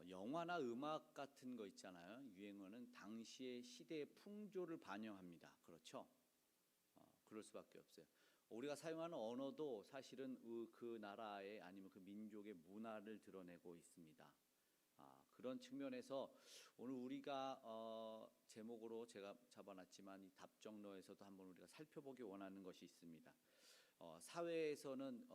영화나 음악 같은 거 있잖아요. 유행어는 당시의 시대의 풍조를 반영합니다. 그렇죠? 그럴 수밖에 없어요. 우리가 사용하는 언어도 사실은 그 나라의 아니면 그 민족의 문화를 드러내고 있습니다. 그런 측면에서 오늘 우리가 제목으로 제가 잡아놨지만 이 답정너에서도 한번 우리가 살펴보기 원하는 것이 있습니다. 사회에서는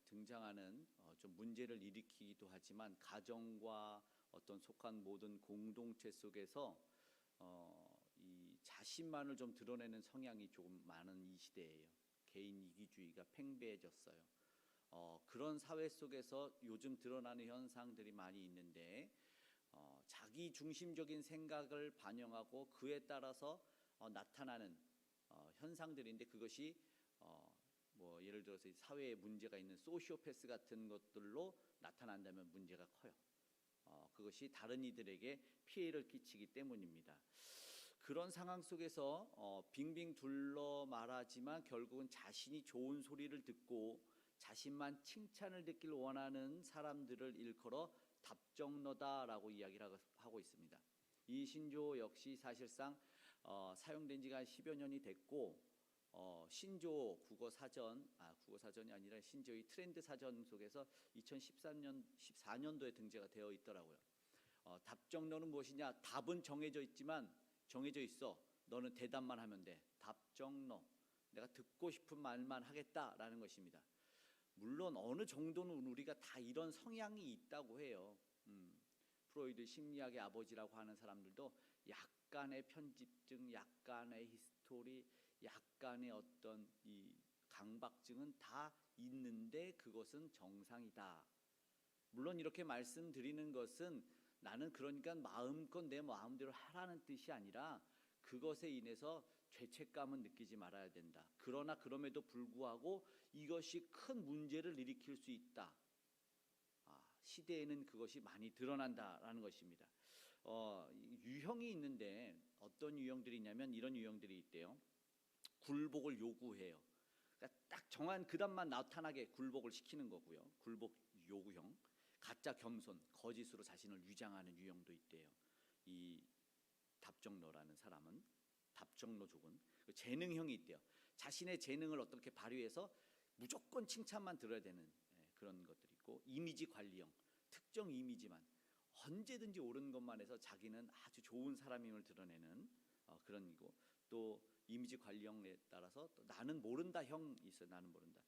등장하는 좀 문제를 일으키기도 하지만 가정과 어떤 속한 모든 공동체 속에서 이 자신만을 좀 드러내는 성향이 조금 많은 이 시대예요. 개인 이기주의가 팽배해졌어요. 그런 사회 속에서 요즘 드러나는 현상들이 많이 있는데 자기 중심적인 생각을 반영하고 그에 따라서 나타나는 현상들인데 그것이 뭐 예를 들어서 사회에 문제가 있는 소시오패스 같은 것들로 나타난다면 문제가 커요. 그것이 다른 이들에게 피해를 끼치기 때문입니다. 그런 상황 속에서 빙빙 둘러 말하지만 결국은 자신이 좋은 소리를 듣고 자신만 칭찬을 듣길 원하는 사람들을 일컬어 답정너다라고 이야기를 하고 있습니다. 이 신조어 역시 사실상 사용된 지가 10여 년이 됐고 신조어 국어사전이 아니라 신조어의 트렌드 사전 속에서 2014년도에 등재가 되어 있더라고요. 답정너는 무엇이냐? 답은 정해져 있지만 정해져 있어. 너는 대답만 하면 돼. 답정너. 내가 듣고 싶은 말만 하겠다라는 것입니다. 물론 어느 정도는 우리가 다 이런 성향이 있다고 해요. 프로이드 심리학의 아버지라고 하는 사람들도 약간의 편집증, 약간의 히스토리, 약간의 어떤 이 강박증은 다 있는데 그것은 정상이다. 물론 이렇게 말씀드리는 것은 나는 그러니까 마음껏 내 마음대로 하라는 뜻이 아니라 그것에 인해서 죄책감은 느끼지 말아야 된다. 그러나 그럼에도 불구하고 이것이 큰 문제를 일으킬 수 있다. 시대에는 그것이 많이 드러난다라는 것입니다. 유형이 있는데 어떤 유형들이 있냐면 이런 유형들이 있대요. 굴복을 요구해요. 그러니까 딱 정한 그 답만 나타나게 굴복을 시키는 거고요. 굴복 요구형. 가짜 겸손, 거짓으로 자신을 위장하는 유형도 있대요. 이 답정너라는 사람은, 답정너족은 재능형이 있대요. 자신의 재능을 어떻게 발휘해서 무조건 칭찬만 들어야 되는 그런 것들이 있고, 이미지 관리형, 특정 이미지만 언제든지 옳은 것만 해서 자기는 아주 좋은 사람임을 드러내는 그런 이고, 또 이미지 관리형에 따라서 또 나는 모른다 형 있어요. 나는 모른다.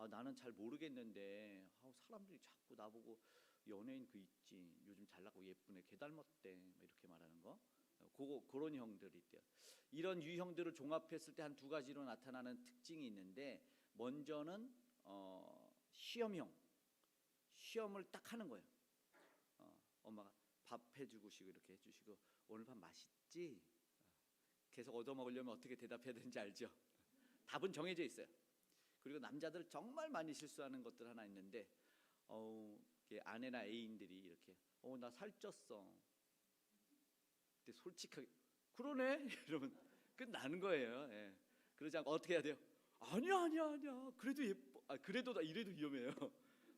나는 잘 모르겠는데 사람들이 자꾸 나보고 연예인 그 있지 요즘 잘나고 예쁘네 걔 닮았대 이렇게 말하는 거. 그런 형들이 있대요. 이런 유형들을 종합했을 때 한 두 가지로 나타나는 특징이 있는데, 먼저는 시험형. 시험을 딱 하는 거예요. 엄마가 밥 해주시고 이렇게 해주시고 오늘 밥 맛있지? 계속 얻어먹으려면 어떻게 대답해야 되는지 알죠? 답은 정해져 있어요. 그리고 남자들 정말 많이 실수하는 것들 하나 있는데 아내나 애인들이 이렇게 나 살쪘어. 근데 솔직하게 그러네? 이러면 끝나는 거예요. 예. 그러지 않고 어떻게 해야 돼요? 아니야 그래도 예뻐. 그래도 나 이래도 위험해요.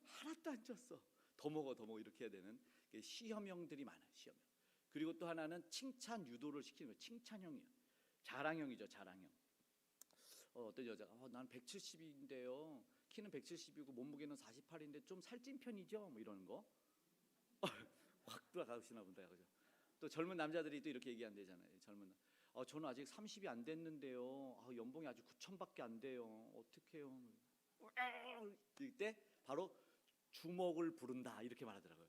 하나도 안 쪘어. 더 먹어 이렇게 해야 되는 시험형들이 많아요. 시험형. 그리고 또 하나는 칭찬 유도를 시키는 거예요. 칭찬형이요. 자랑형이죠. 자랑형. 어떤 여자가 난 170인데요 키는 170이고 몸무게는 48인데 좀 살찐 편이죠 뭐 이러는 거. 확 들어가시나 본다. 그죠? 또 젊은 남자들이 또 이렇게 얘기한대잖아요. 저는 아직 30이 안 됐는데요 연봉이 아직 9천밖에 안 돼요 어떡해요. 이때 바로 주먹을 부른다 이렇게 말하더라고요.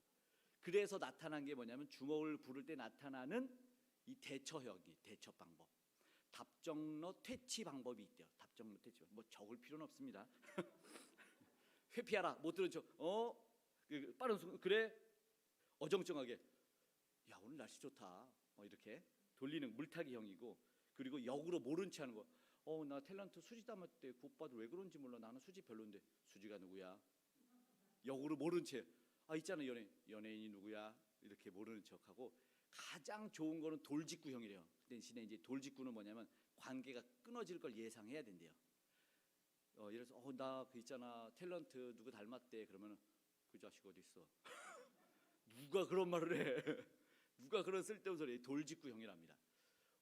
그래서 나타난 게 뭐냐면 주먹을 부를 때 나타나는 이 대처형이 대처 방법. 답정너 퇴치 방법이 있대요. 답정너 퇴치 방법. 뭐 적을 필요는 없습니다. 회피하라. 못 들은 척. 빠른 순간 그래. 어정쩡하게. 야 오늘 날씨 좋다. 이렇게 돌리는 물타기형이고, 그리고 역으로 모른 체 하는 거. 나 탤런트 수지 닮았대. 그 오빠들 왜 그런지 몰라. 나는 수지 별론데. 수지가 누구야? 역으로 모른 채. 있잖아 연예인이 누구야? 이렇게 모르는 척하고. 가장 좋은 거는 돌직구형이래요. 대신에 이제 돌직구는 뭐냐면 관계가 끊어질 걸 예상해야 된대요. 예를 들어서 나 그 있잖아 탤런트 누구 닮았대. 그러면 그 자식 어디 있어? 누가 그런 말을 해? 누가 그런 쓸데없는 소리? 돌직구형이랍니다.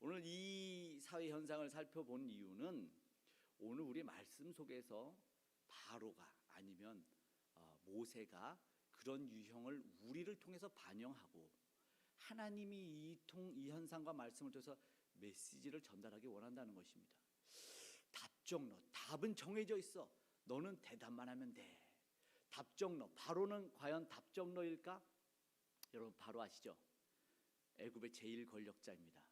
오늘 이 사회 현상을 살펴본 이유는 오늘 우리 말씀 속에서 바로가 아니면 모세가 그런 유형을 우리를 통해서 반영하고 하나님이 이 현상과 말씀을 통해서 메시지를 전달하기 원한다는 것입니다. 답정너, 답은 정해져 있어. 너는 대답만 하면 돼. 답정너, 바로는 과연 답정너일까? 여러분 바로 아시죠? 애굽의 제일 권력자입니다.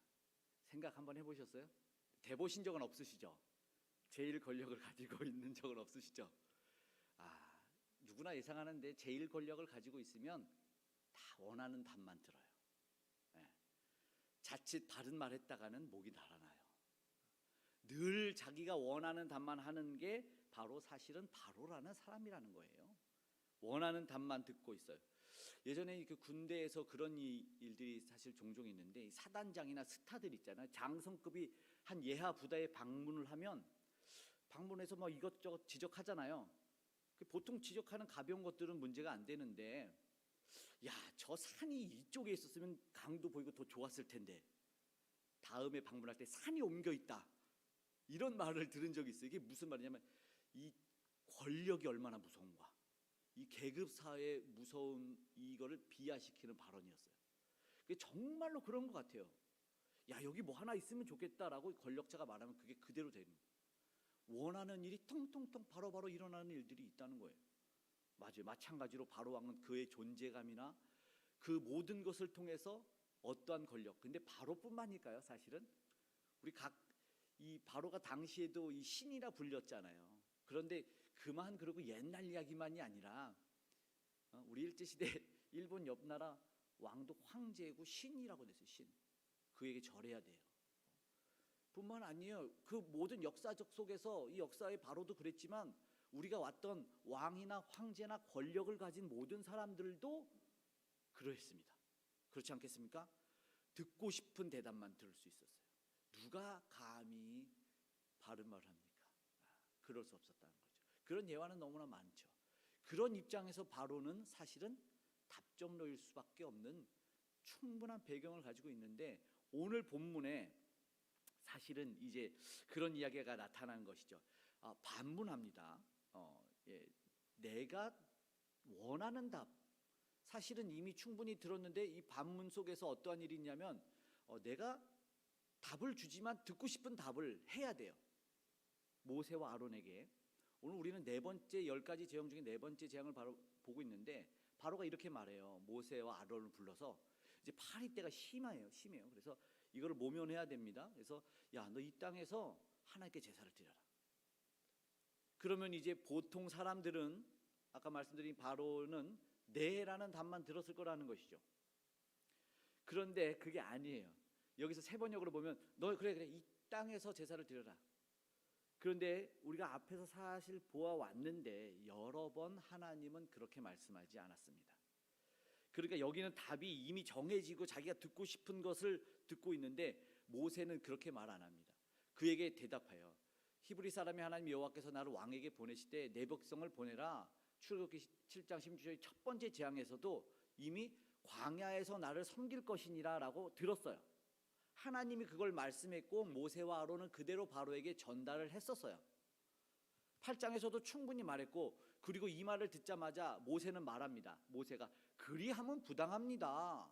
생각 한번 해보셨어요? 돼보신 적은 없으시죠? 제일 권력을 가지고 있는 적은 없으시죠? 누구나 예상하는데 제일 권력을 가지고 있으면 다 원하는 답만 들어요. 자칫 바른 말 했다가는 목이 달아나요. 늘 자기가 원하는 답만 하는 게 바로 사실은 바로라는 사람이라는 거예요. 원하는 답만 듣고 있어요. 예전에 그 군대에서 그런 일들이 사실 종종 있는데 사단장이나 스타들 있잖아요. 장성급이 한 예하 부대에 방문을 하면 방문해서 뭐 이것저것 지적하잖아요. 보통 지적하는 가벼운 것들은 문제가 안 되는데 야, 저 산이 이쪽에 있었으면 강도 보이고 더 좋았을 텐데 다음에 방문할 때 산이 옮겨 있다. 이런 말을 들은 적이 있어요. 이게 무슨 말이냐면 이 권력이 얼마나 무서운가. 이 계급사회의 무서운 이거를 비하시키는 발언이었어요. 그게 정말로 그런 것 같아요. 야, 여기 뭐 하나 있으면 좋겠다라고 권력자가 말하면 그게 그대로 되는 거예요. 원하는 일이 통통통 바로바로 일어나는 일들이 있다는 거예요. 맞아요. 마찬가지로 바로 왕은 그의 존재감이나 그 모든 것을 통해서 어떠한 권력. 근데 바로뿐만일까요? 사실은 우리 이 바로가 당시에도 이 신이라 불렸잖아요. 그런데 그만 그러고 옛날 이야기만이 아니라 우리 일제시대 일본 옆나라 왕도 황제고 신이라고 됐어요. 신. 그에게 절해야 돼요. 뿐만 아니에요. 그 모든 역사적 속에서 이 역사의 바로도 그랬지만 우리가 왔던 왕이나 황제나 권력을 가진 모든 사람들도 그러했습니다. 그렇지 않겠습니까? 듣고 싶은 대답만 들을 수 있었어요. 누가 감히 바른 말을 합니까? 그럴 수 없었다는 거죠. 그런 예화는 너무나 많죠. 그런 입장에서 바로는 사실은 답정너일 수밖에 없는 충분한 배경을 가지고 있는데 오늘 본문에 사실은 이제 그런 이야기가 나타난 것이죠. 반문합니다. 내가 원하는 답 사실은 이미 충분히 들었는데 이 반문 속에서 어떠한 일이 있냐면 내가 답을 주지만 듣고 싶은 답을 해야 돼요. 모세와 아론에게. 오늘 우리는 4번째 10가지 재앙 중에 4번째 재앙을 바로 보고 있는데 바로가 이렇게 말해요. 모세와 아론을 불러서 이제 파리 때가 심해요. 그래서 이거를 모면해야 됩니다. 그래서 야, 너 이 땅에서 하나님께 제사를 드려라. 그러면 이제 보통 사람들은 아까 말씀드린 바로는 네라는 답만 들었을 거라는 것이죠. 그런데 그게 아니에요. 여기서 세 번역으로 보면 너 그래 이 땅에서 제사를 드려라. 그런데 우리가 앞에서 사실 보아왔는데 여러 번 하나님은 그렇게 말씀하지 않았습니다. 그러니까 여기는 답이 이미 정해지고 자기가 듣고 싶은 것을 듣고 있는데 모세는 그렇게 말 안 합니다. 그에게 대답하여 히브리 사람이 하나님 여호와께서 나를 왕에게 보내시되 내 백성을 보내라. 출애굽기 7장 16절의 첫 번째 재앙에서도 이미 광야에서 나를 섬길 것이니라 라고 들었어요. 하나님이 그걸 말씀했고 모세와 아론은 그대로 바로에게 전달을 했었어요. 8장에서도 충분히 말했고 그리고 이 말을 듣자마자 모세는 말합니다. 모세가 그리하면 부당합니다.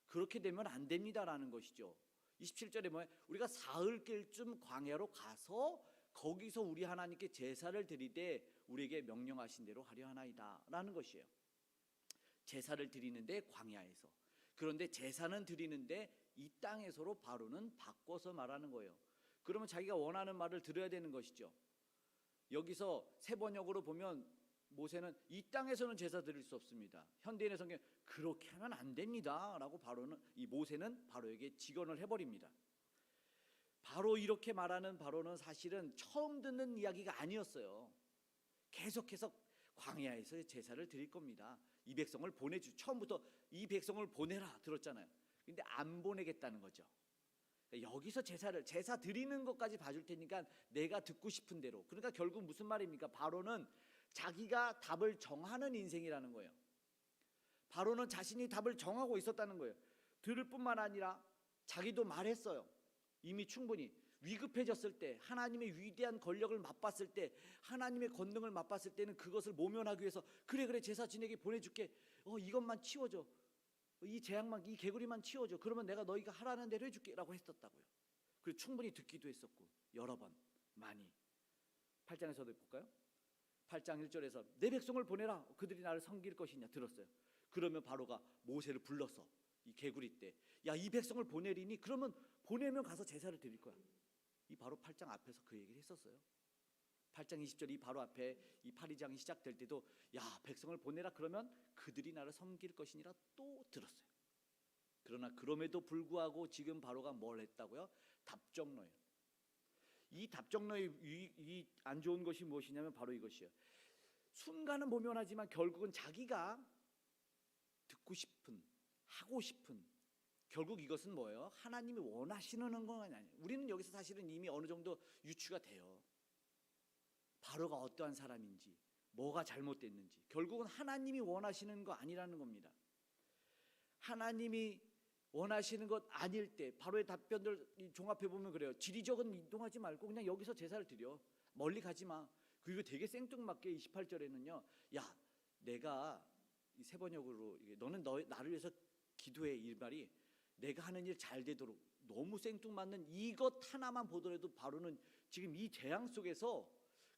그렇게 되면 안 됩니다라는 것이죠. 27절에 뭐예요? 우리가 사흘길쯤 광야로 가서 거기서 우리 하나님께 제사를 드리되 우리에게 명령하신 대로 하려 하나이다 라는 것이에요. 제사를 드리는데 광야에서. 그런데 제사는 드리는데 이 땅에서로 바로는 바꿔서 말하는 거예요. 그러면 자기가 원하는 말을 들어야 되는 것이죠. 여기서 세 번역으로 보면 모세는 이 땅에서는 제사 드릴 수 없습니다. 현대인의 성경 그렇게 하면 안 됩니다 라고 이 모세는 바로에게 직언을 해버립니다. 바로 이렇게 말하는 바로는 사실은 처음 듣는 이야기가 아니었어요. 계속해서 광야에서 제사를 드릴 겁니다. 이 백성을 처음부터 이 백성을 보내라 들었잖아요. 근데 안 보내겠다는 거죠. 여기서 제사 드리는 것까지 봐줄 테니까 내가 듣고 싶은 대로. 그러니까 결국 무슨 말입니까? 바로는 자기가 답을 정하는 인생이라는 거예요. 바로는 자신이 답을 정하고 있었다는 거예요. 들을 뿐만 아니라 자기도 말했어요. 이미 충분히 위급해졌을 때, 하나님의 위대한 권력을 맛봤을 때, 하나님의 권능을 맛봤을 때는 그것을 모면하기 위해서 그래 제사 지내게 보내줄게. 이것만 치워줘. 이 재앙만, 이 개구리만 치워줘. 그러면 내가 너희가 하라는 대로 해줄게 라고 했었다고요. 그리고 충분히 듣기도 했었고 여러 번 많이. 8장에서도 볼까요? 8장 1절에서 내 백성을 보내라. 그들이 나를 섬길 것이냐 들었어요. 그러면 바로가 모세를 불러서 이 개구리 때, 야, 이 백성을 보내리니 그러면 보내면 가서 제사를 드릴 거야. 이 바로 8장 앞에서 그 얘기를 했었어요. 8장 20절 이 바로 앞에 이 8장이 시작될 때도 야, 백성을 보내라 그러면 그들이 나를 섬길 것이니라 또 들었어요. 그러나 그럼에도 불구하고 지금 바로가 뭘 했다고요? 답정너예요. 이 답정너의 이 안 좋은 것이 무엇이냐면 바로 이것이에요. 순간은 모면하지만 결국은 자기가 듣고 싶은, 하고 싶은, 결국 이것은 뭐예요? 하나님이 원하시는 건 아니에요. 우리는 여기서 사실은 이미 어느 정도 유추가 돼요. 바로가 어떠한 사람인지, 뭐가 잘못됐는지. 결국은 하나님이 원하시는 거 아니라는 겁니다. 하나님이 원하시는 것 아닐 때 바로의 답변들 종합해 보면 그래요. 지리적은 이동하지 말고 그냥 여기서 제사를 드려. 멀리 가지 마. 그리고 되게 생뚱맞게 28절에는요. 야, 내가 이 세 번역으로 너는 나를 위해서 기도해, 이 말이 내가 하는 일 잘 되도록. 너무 생뚱맞는 이것 하나만 보더라도 바로는 지금 이 재앙 속에서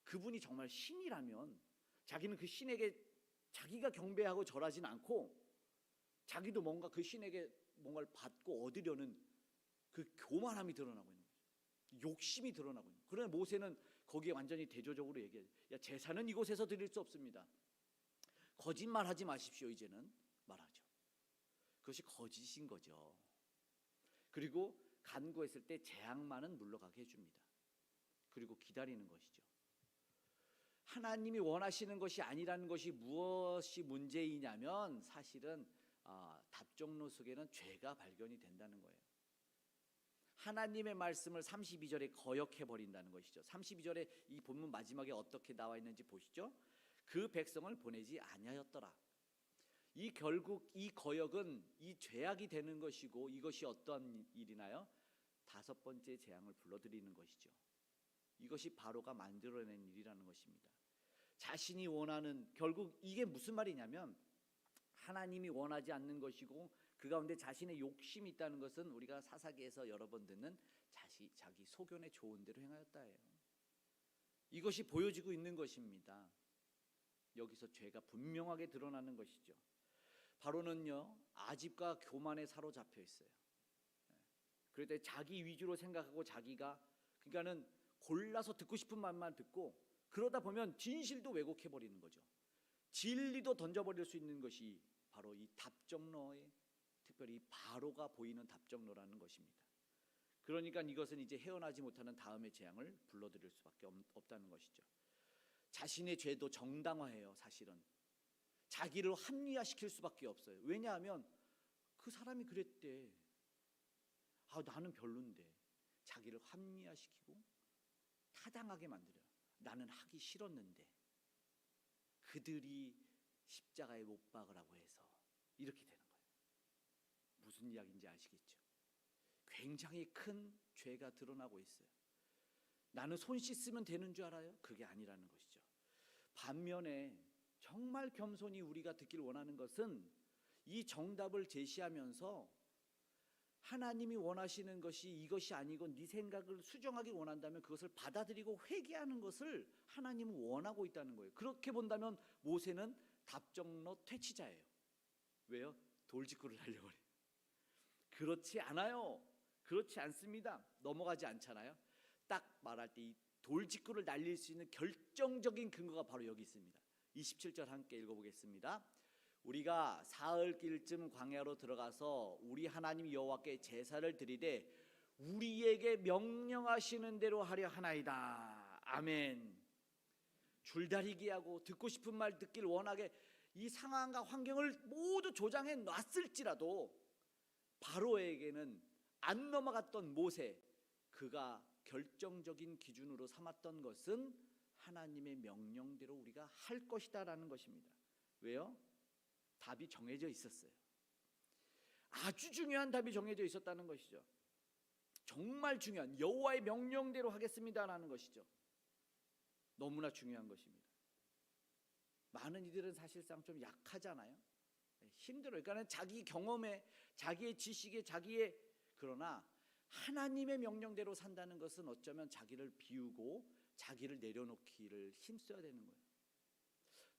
그분이 정말 신이라면 자기는 그 신에게 자기가 경배하고 절하진 않고 자기도 뭔가 그 신에게 뭔가를 받고 얻으려는 그 교만함이 드러나고 있는 거죠. 욕심이 드러나고 있는 거예요. 그러나 모세는 거기에 완전히 대조적으로 얘기해요. 야, 제사는 이곳에서 드릴 수 없습니다. 거짓말하지 마십시오. 이제는 말하죠. 그것이 거짓인 거죠. 그리고 간구했을 때 재앙만은 물러가게 해줍니다. 그리고 기다리는 것이죠. 하나님이 원하시는 것이 아니라는 것이 무엇이 문제이냐면 사실은 답정로 속에는 죄가 발견이 된다는 거예요. 하나님의 말씀을 32절에 거역해 버린다는 것이죠. 32절에 이 본문 마지막에 어떻게 나와 있는지 보시죠. 그 백성을 보내지 아니하였더라. 이 결국 이 거역은 이 죄악이 되는 것이고 이것이 어떠한 일이나요? 다섯 번째 재앙을 불러들이는 것이죠. 이것이 바로가 만들어낸 일이라는 것입니다. 자신이 원하는, 결국 이게 무슨 말이냐면 하나님이 원하지 않는 것이고 그 가운데 자신의 욕심이 있다는 것은 우리가 사사기에서 여러 번 듣는 자기 소견에 좋은 대로 행하였다예요. 이것이 보여지고 있는 것입니다. 여기서 죄가 분명하게 드러나는 것이죠. 바로는요 아집과 교만에 사로잡혀 있어요. 그럴 때 자기 위주로 생각하고 자기가, 그러니까는 골라서 듣고 싶은 말만 듣고 그러다 보면 진실도 왜곡해 버리는 거죠. 진리도 던져버릴 수 있는 것이 바로 이 답정너의, 특별히 바로가 보이는 답정너라는 것입니다. 그러니까 이것은 이제 헤어나지 못하는 다음의 재앙을 불러들일 수밖에 없다는 것이죠. 자신의 죄도 정당화해요. 사실은 자기를 합리화시킬 수밖에 없어요. 왜냐하면 그 사람이 그랬대. 나는 별론데. 자기를 합리화시키고 타당하게 만들어요. 나는 하기 싫었는데 그들이 십자가에 못 박으라고 해서 이렇게 되는 거예요. 무슨 이야기인지 아시겠죠? 굉장히 큰 죄가 드러나고 있어요. 나는 손 씻으면 되는 줄 알아요? 그게 아니라는 것이죠. 반면에 정말 겸손히 우리가 듣길 원하는 것은 이 정답을 제시하면서 하나님이 원하시는 것이 이것이 아니고 네 생각을 수정하기 원한다면 그것을 받아들이고 회개하는 것을 하나님은 원하고 있다는 거예요. 그렇게 본다면 모세는 답정너 퇴치자예요. 왜요? 돌직구를 날려버려요. 그렇지 않아요. 그렇지 않습니다. 넘어가지 않잖아요. 딱 말할 때 이 돌직구를 날릴 수 있는 결정적인 근거가 바로 여기 있습니다. 27절 함께 읽어보겠습니다. 우리가 사흘길쯤 광야로 들어가서 우리 하나님 여호와께 제사를 드리되 우리에게 명령하시는 대로 하려 하나이다. 아멘. 줄다리기 하고 듣고 싶은 말 듣길 원하게 이 상황과 환경을 모두 조장해 놨을지라도 바로에게는 안 넘어갔던 모세, 그가 결정적인 기준으로 삼았던 것은 하나님의 명령대로 우리가 할 것이다 라는 것입니다. 왜요? 답이 정해져 있었어요. 아주 중요한 답이 정해져 있었다는 것이죠. 정말 중요한 여호와의 명령대로 하겠습니다라는 것이죠. 너무나 중요한 것입니다. 많은 이들은 사실상 좀 약하잖아요. 힘들어요. 그러니까 자기 경험에, 자기의 지식에, 그러나 하나님의 명령대로 산다는 것은 어쩌면 자기를 비우고 자기를 내려놓기를 힘써야 되는 거예요.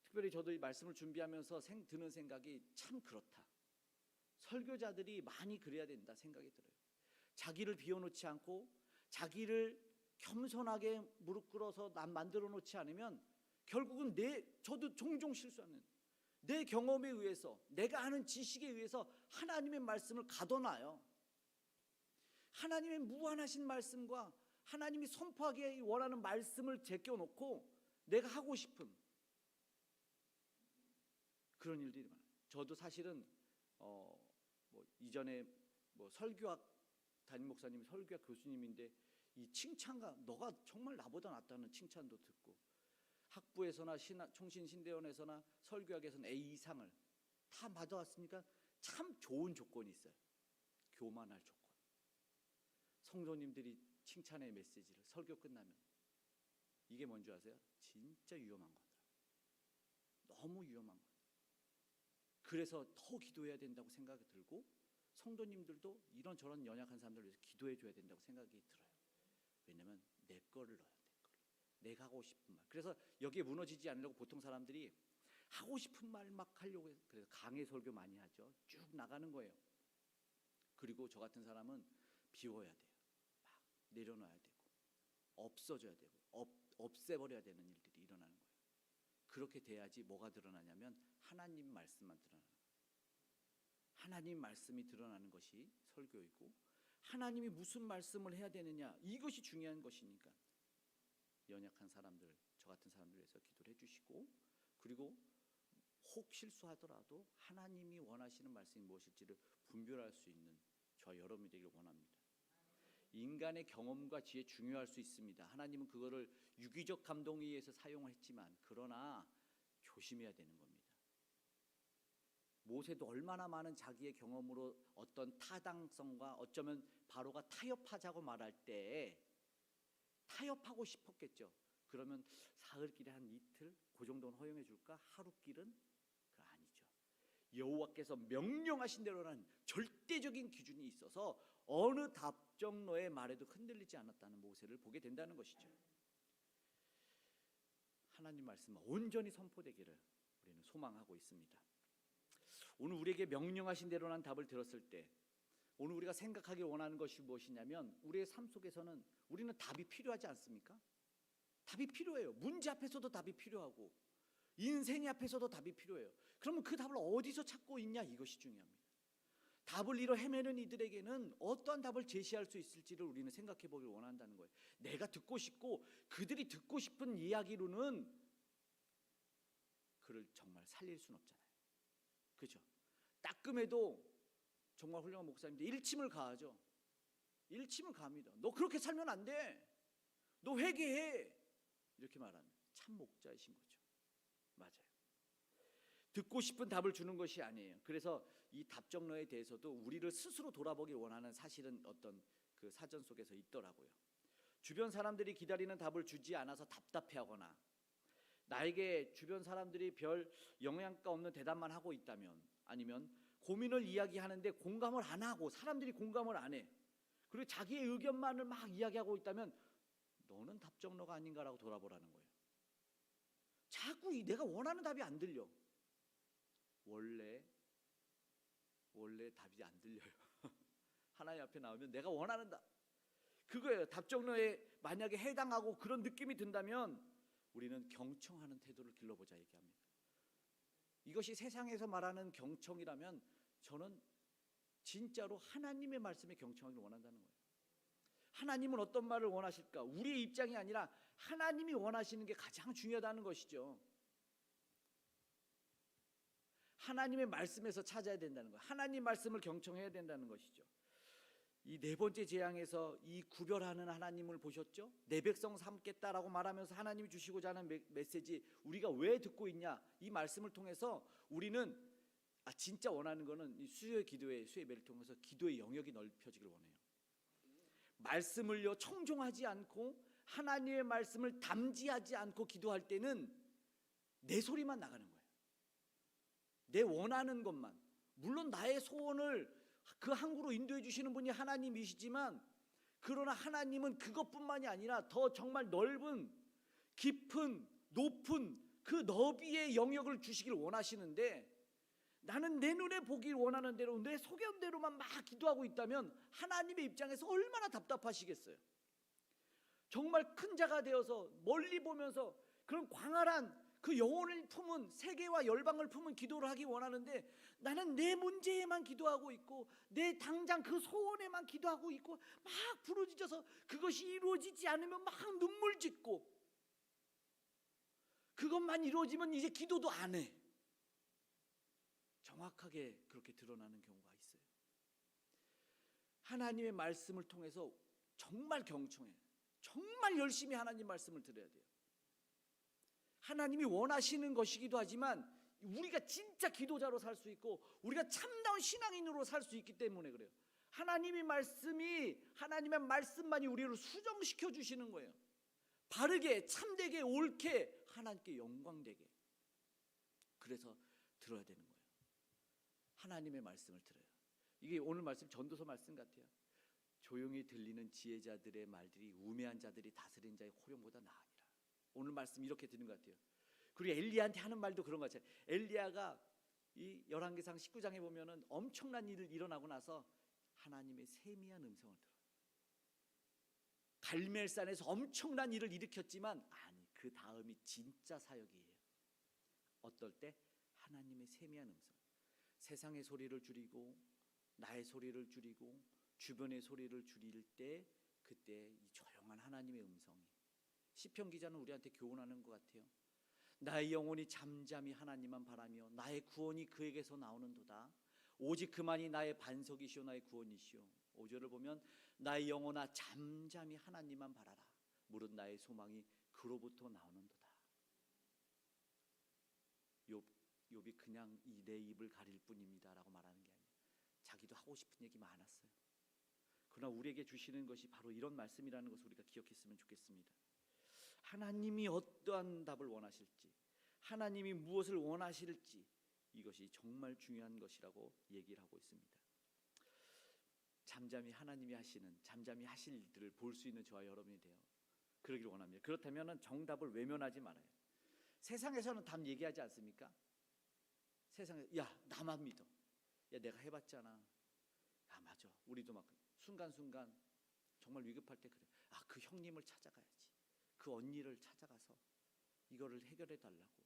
특별히 저도 이 말씀을 준비하면서 드는 생각이 참 그렇다. 설교자들이 많이 그래야 된다 생각이 들어요. 자기를 비워놓지 않고 자기를 겸손하게 무릎 꿇어서 만들어 놓지 않으면 결국은 저도 종종 실수하는 내 경험에 의해서, 내가 아는 지식에 의해서 하나님의 말씀을 가둬놔요. 하나님의 무한하신 말씀과 하나님이 선포하기 원하는 말씀을 제껴놓고 내가 하고 싶은 그런 일들이 많아요. 저도 사실은 이전에 설교학 담임 목사님이 설교학 교수님인데 이 칭찬가, 너가 정말 나보다 낫다는 칭찬도 듣고, 학부에서나 총신신대원에서나 설교학에서는 A 이상을 다 받아왔으니까 참 좋은 조건이 있어요. 교만할 조건. 성도님들이 칭찬의 메시지를 설교 끝나면, 이게 뭔지 아세요? 진짜 위험한 거다. 너무 위험한 거다. 그래서 더 기도해야 된다고 생각이 들고, 성도님들도 이런저런 연약한 사람들을 위해서 기도해 줘야 된다고 생각이 들어요. 왜냐면 내 거를 넣어야 돼. 내가 하고 싶은 말. 그래서 여기에 무너지지 않으려고 보통 사람들이 하고 싶은 말 막 하려고 해서, 그래서 강의 설교 많이 하죠. 쭉 나가는 거예요. 그리고 저 같은 사람은 비워야 돼요. 막 내려놔야 되고 없어져야 되고 없애버려야 되는 일들이 일어나는 거예요. 그렇게 돼야지 뭐가 드러나냐면 하나님 말씀만 드러나는 거예요. 하나님 말씀이 드러나는 것이 설교이고, 하나님이 무슨 말씀을 해야 되느냐, 이것이 중요한 것이니까 연약한 사람들, 저 같은 사람들 위해서 기도를 해주시고, 그리고 혹 실수하더라도 하나님이 원하시는 말씀이 무엇일지를 분별할 수 있는 저와 여러분이 되기를 원합니다. 인간의 경험과 지혜 중요할 수 있습니다. 하나님은 그거를 유기적 감동에 의해서 사용을 했지만, 그러나 조심해야 되는 겁니다. 모세도 얼마나 많은 자기의 경험으로 어떤 타당성과, 어쩌면 바로가 타협하자고 말할 때 타협하고 싶었겠죠. 그러면 사흘길에 한 이틀 그 정도는 허용해 줄까? 하루길은 그 아니죠. 여호와께서 명령하신 대로라는 절대적인 기준이 있어서 어느 답정너의 말에도 흔들리지 않았다는 모세를 보게 된다는 것이죠. 하나님 말씀은 온전히 선포되기를 우리는 소망하고 있습니다. 오늘 우리에게 명령하신 대로라는 답을 들었을 때, 오늘 우리가 생각하기 원하는 것이 무엇이냐면, 우리의 삶 속에서는 우리는 답이 필요하지 않습니까? 답이 필요해요. 문제 앞에서도 답이 필요하고, 인생 앞에서도 답이 필요해요. 그러면 그 답을 어디서 찾고 있냐, 이것이 중요합니다. 답을 잃어 헤매는 이들에게는 어떠한 답을 제시할 수 있을지를 우리는 생각해 보길 원한다는 거예요. 내가 듣고 싶고 그들이 듣고 싶은 이야기로는 그를 정말 살릴 수는 없잖아요. 그렇죠? 따끔해도 정말 훌륭한 목사님인데 일침을 가하죠. 일침을 가합니다. 너 그렇게 살면 안 돼. 너 회개해. 이렇게 말하는 참 목자이신 거죠. 맞아요. 듣고 싶은 답을 주는 것이 아니에요. 그래서 이 답정너에 대해서도 우리를 스스로 돌아보기 원하는 사실은 어떤 그 사전 속에서 있더라고요. 주변 사람들이 기다리는 답을 주지 않아서 답답해하거나, 나에게 주변 사람들이 별 영향가 없는 대답만 하고 있다면, 아니면 고민을 이야기하는데 공감을 안 하고 사람들이 공감을 안 해, 그리고 자기의 의견만을 막 이야기하고 있다면 너는 답정너가 아닌가라고 돌아보라는 거예요. 자꾸 내가 원하는 답이 안 들려. 원래 답이 안 들려요. 하나님 앞에 나오면 내가 원하는 답, 그거예요. 답정너에 만약에 해당하고 그런 느낌이 든다면 우리는 경청하는 태도를 길러보자 얘기합니다. 이것이 세상에서 말하는 경청이라면 저는 진짜로 하나님의 말씀에 경청하기를 원한다는 거예요. 하나님은 어떤 말을 원하실까? 우리의 입장이 아니라 하나님이 원하시는 게 가장 중요하다는 것이죠. 하나님의 말씀에서 찾아야 된다는 거예요. 하나님 말씀을 경청해야 된다는 것이죠. 이 네 번째 재앙에서 이 구별하는 하나님을 보셨죠? 내 백성 삼겠다라고 말하면서 하나님이 주시고자 하는 메시지, 우리가 왜 듣고 있냐? 이 말씀을 통해서 우리는 진짜 원하는 거는 이 수요 기도의 수요 예배를 통해서 기도의 영역이 넓혀지길 원해요. 말씀을요 청종하지 않고 하나님의 말씀을 담지하지 않고 기도할 때는 내 소리만 나가는 거예요. 내 원하는 것만. 물론 나의 소원을 그 항구로 인도해 주시는 분이 하나님이시지만, 그러나 하나님은 그것뿐만이 아니라 더 정말 넓은 깊은 높은 그 너비의 영역을 주시길 원하시는데, 나는 내 눈에 보길 원하는 대로 내 소견대로만 막 기도하고 있다면 하나님의 입장에서 얼마나 답답하시겠어요. 정말 큰 자가 되어서 멀리 보면서 그런 광활한 그 영혼을 품은, 세계와 열방을 품은 기도를 하기 원하는데, 나는 내 문제에만 기도하고 있고 내 당장 그 소원에만 기도하고 있고 막 부르짖어서 그것이 이루어지지 않으면 막 눈물 짓고, 그것만 이루어지면 이제 기도도 안 해. 정확하게 그렇게 드러나는 경우가 있어요. 하나님의 말씀을 통해서 정말 경청해, 정말 열심히 하나님 말씀을 들어야 돼요. 하나님이 원하시는 것이기도 하지만 우리가 진짜 기도자로 살 수 있고 우리가 참다운 신앙인으로 살 수 있기 때문에 그래요. 하나님의 말씀만이 우리를 수정시켜 주시는 거예요. 바르게, 참되게, 옳게, 하나님께 영광되게. 그래서 들어야 되는 거예요. 하나님의 말씀을 들어요. 이게 오늘 말씀 전도서 말씀 같아요. 조용히 들리는 지혜자들의 말들이 우매한 자들이 다스린 자의 호령보다 나으니라. 오늘 말씀 이렇게 드는 것 같아요. 그리고 엘리야한테 하는 말도 그런 것 같아요. 엘리야가 이 열왕기상 19장에 보면은 엄청난 일을 일어나고 나서 하나님의 세미한 음성을 들어요. 갈멜산에서 엄청난 일을 일으켰지만 그 다음이 진짜 사역이에요. 어떨 때? 하나님의 세미한 음성. 세상의 소리를 줄이고 나의 소리를 줄이고 주변의 소리를 줄일 때, 그때 이 조용한 하나님의 음성이, 시편 기자는 우리한테 교훈하는 것 같아요. 나의 영혼이 잠잠히 하나님만 바라며 나의 구원이 그에게서 나오는도다. 오직 그만이 나의 반석이시오 나의 구원이시오. 5절을 보면 나의 영혼아 잠잠히 하나님만 바라라. 무릇 나의 소망이 그로부터 나오는도다. 욥이 그냥 내 입을 가릴 뿐입니다 라고 말하는 게 아니에요. 자기도 하고 싶은 얘기 많았어요. 그러나 우리에게 주시는 것이 바로 이런 말씀이라는 것을 우리가 기억했으면 좋겠습니다. 하나님이 어떠한 답을 원하실지, 하나님이 무엇을 원하실지, 이것이 정말 중요한 것이라고 얘기를 하고 있습니다. 잠잠히 하나님이 하시는, 잠잠히 하실 일들을 볼 수 있는 저와 여러분이 돼요. 그러기를 원합니다. 그렇다면 정답을 외면하지 말아요. 세상에서는 답 얘기하지 않습니까? 세상에 야 나만 믿어, 야 내가 해봤잖아, 맞아. 우리도 막 순간순간 정말 위급할 때 그래. 그 형님을 찾아가야지, 그 언니를 찾아가서 이거를 해결해 달라고.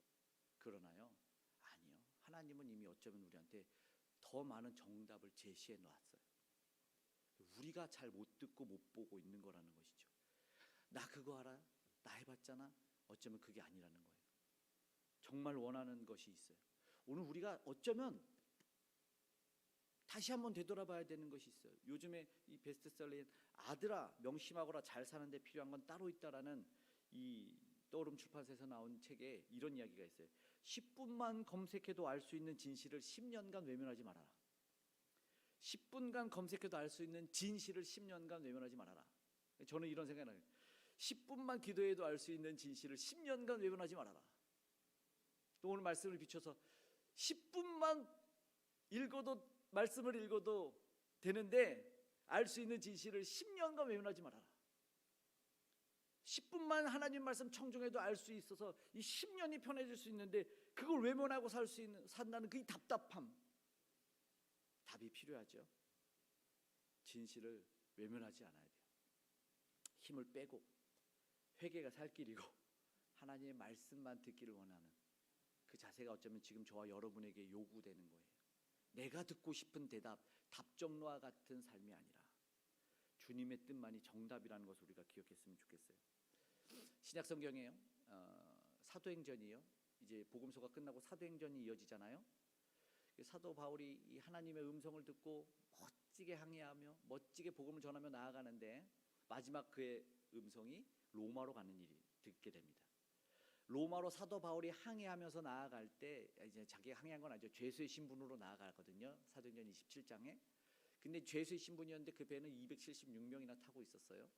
그러나요, 아니요. 하나님은 이미 어쩌면 우리한테 더 많은 정답을 제시해 놨어요. 우리가 잘 못 듣고 못 보고 있는 거라는 것이죠. 나 그거 알아? 나 해봤잖아? 어쩌면 그게 아니라는 거예요. 정말 원하는 것이 있어요. 오늘 우리가 어쩌면 다시 한번 되돌아봐야 되는 것이 있어요. 요즘에 이 베스트셀러인 아들아 명심하거라 잘 사는데 필요한 건 따로 있다라는 이 떠오름 출판사에서 나온 책에 이런 이야기가 있어요. 10분만 검색해도 알 수 있는 진실을 10년간 외면하지 말아라. 10분간 검색해도 알 수 있는 진실을 10년간 외면하지 말아라. 저는 이런 생각이 나요. 10분만 기도해도 알 수 있는 진실을 10년간 외면하지 말아라. 또 오늘 말씀을 비춰서 10분만 읽어도, 말씀을 읽어도 되는데 알 수 있는 진실을 10년간 외면하지 말아라. 10분만 하나님 말씀 청중해도 알 수 있어서 이 10년이 편해질 수 있는데 그걸 외면하고 산다는 그 답답함. 답이 필요하죠. 진실을 외면하지 않아야 돼요. 힘을 빼고 회개가 살 길이고 하나님의 말씀만 듣기를 원하는 그 자세가 어쩌면 지금 저와 여러분에게 요구되는 거예요. 내가 듣고 싶은 대답, 답정로와 같은 삶이 아니라 주님의 뜻만이 정답이라는 것을 우리가 기억했으면 좋겠어요. 신약 성경에요, 사도행전이요, 이제 복음서가 끝나고 사도행전이 이어지잖아요. 사도 바울이 이 하나님의 음성을 듣고 멋지게 항해하며 멋지게 복음을 전하며 나아가는데 마지막 그의 음성이 로마로 가는 일이 듣게 됩니다. 로마로 사도 바울이 항해하면서 나아갈 때 이제 자기가 항해한 건 아니죠. 죄수의 신분으로 나아가거든요. 사도행전 27장에. 근데 죄수의 신분이었는데 그 배는 276명이나 타고 있었어요.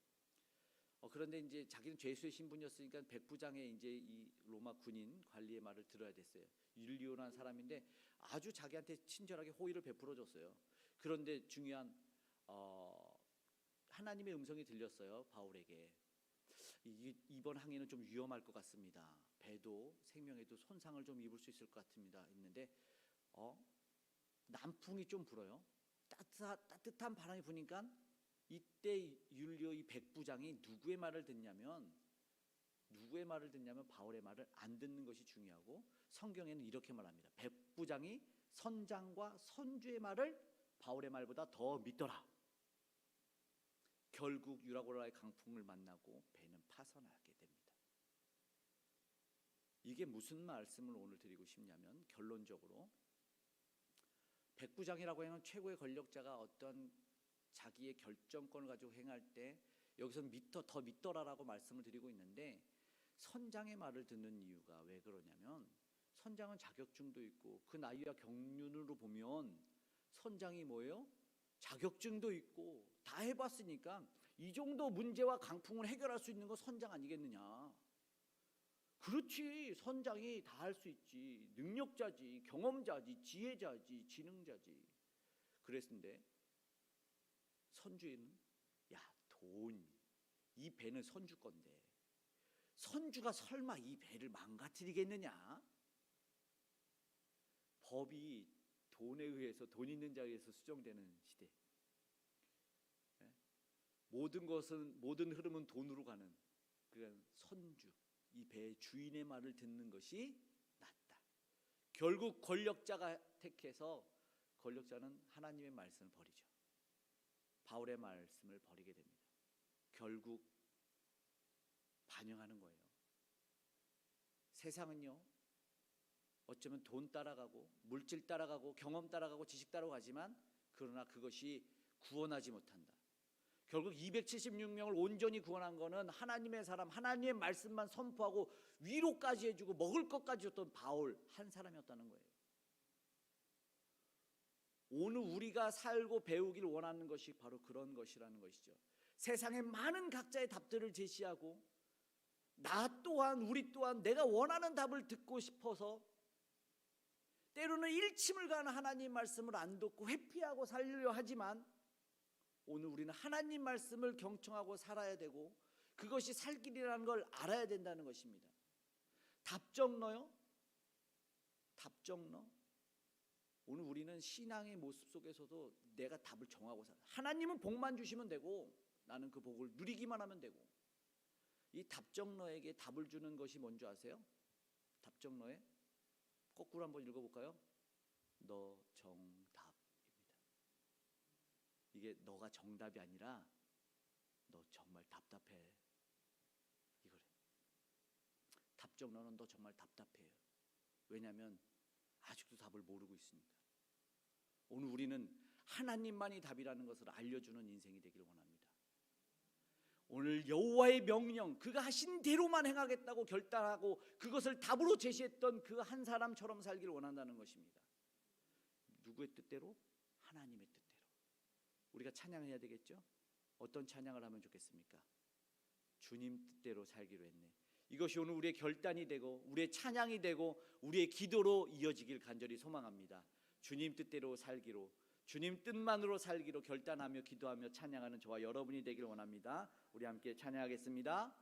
그런데 이제 자기는 죄수의 신분이었으니까 백부장의 이제 이 로마 군인 관리의 말을 들어야 됐어요. 율리오라는 사람인데 아주 자기한테 친절하게 호의를 베풀어 줬어요. 그런데 중요한 하나님의 음성이 들렸어요. 바울에게. 이번 항해는 좀 위험할 것 같습니다. 배도 생명에도 손상을 좀 입을 수 있을 것 같습니다. 했는데 남풍이 좀 불어요. 따뜻한 바람이 부니까 이때 율리오 이 백부장이 누구의 말을 듣냐면 바울의 말을 안 듣는 것이 중요하고, 성경에는 이렇게 말합니다. 백부장이 선장과 선주의 말을 바울의 말보다 더 믿더라. 결국 유라굴라의 강풍을 만나고 배는 파선하게 됩니다. 이게 무슨 말씀을 오늘 드리고 싶냐면, 결론적으로 백부장이라고 하는 최고의 권력자가 어떤 자기의 결정권을 가지고 행할 때 여기서는 더 믿더라라고 말씀을 드리고 있는데, 선장의 말을 듣는 이유가 왜 그러냐면, 선장은 자격증도 있고 그 나이와 경륜으로 보면 선장이 뭐예요? 자격증도 있고 다 해봤으니까 이 정도 문제와 강풍을 해결할 수 있는 건 선장 아니겠느냐. 그렇지, 선장이 다 할 수 있지. 능력자지, 경험자지, 지혜자지, 지능자지. 그랬는데 선주에는 이 배는 선주 건데 선주가 설마 이 배를 망가뜨리겠느냐. 법이 돈에 의해서, 돈 있는 자에 의해서 수정되는 시대. 모든 흐름은 돈으로 가는, 그러니까 선주, 이 배의 주인의 말을 듣는 것이 낫다. 결국 권력자가 택해서 권력자는 하나님의 말씀을 버리죠. 바울의 말씀을 버리게 됩니다. 결국 반영하는 거예요. 세상은요, 어쩌면 돈 따라가고 물질 따라가고 경험 따라가고 지식 따라가지만, 그러나 그것이 구원하지 못한다. 결국 276명을 온전히 구원한 거는 하나님의 사람, 하나님의 말씀만 선포하고 위로까지 해주고 먹을 것까지 줬던 바울 한 사람이었다는 거예요. 오늘 우리가 살고 배우길 원하는 것이 바로 그런 것이라는 것이죠. 세상의 많은 각자의 답들을 제시하고 우리 또한 내가 원하는 답을 듣고 싶어서 때로는 일침을 가는 하나님 말씀을 안 듣고 회피하고 살려 하지만, 오늘 우리는 하나님 말씀을 경청하고 살아야 되고 그것이 살 길이라는 걸 알아야 된다는 것입니다. 답정너요? 답정너? 오늘 우리는 신앙의 모습 속에서도 내가 답을 정하고 살아. 하나님은 복만 주시면 되고 나는 그 복을 누리기만 하면 되고, 이 답정너에게 답을 주는 것이 뭔지 아세요? 답정너에 거꾸로 한번 읽어볼까요? 너 정답입니다. 이게 너가 정답이 아니라 너 정말 답답해, 이거래. 답정너는 너 정말 답답해요. 왜냐하면 아직도 답을 모르고 있으니까. 오늘 우리는 하나님만이 답이라는 것을 알려주는 인생이 되기를 원합니다. 오늘 여호와의 명령, 그가 하신 대로만 행하겠다고 결단하고 그것을 답으로 제시했던 그 한 사람처럼 살기를 원한다는 것입니다. 누구의 뜻대로? 하나님의 뜻대로. 우리가 찬양해야 되겠죠? 어떤 찬양을 하면 좋겠습니까? 주님 뜻대로 살기로 했네. 이것이 오늘 우리의 결단이 되고 우리의 찬양이 되고 우리의 기도로 이어지길 간절히 소망합니다. 주님 뜻대로 살기로, 주님 뜻만으로 살기로 결단하며 기도하며 찬양하는 저와 여러분이 되길 원합니다. 우리 함께 찬양하겠습니다.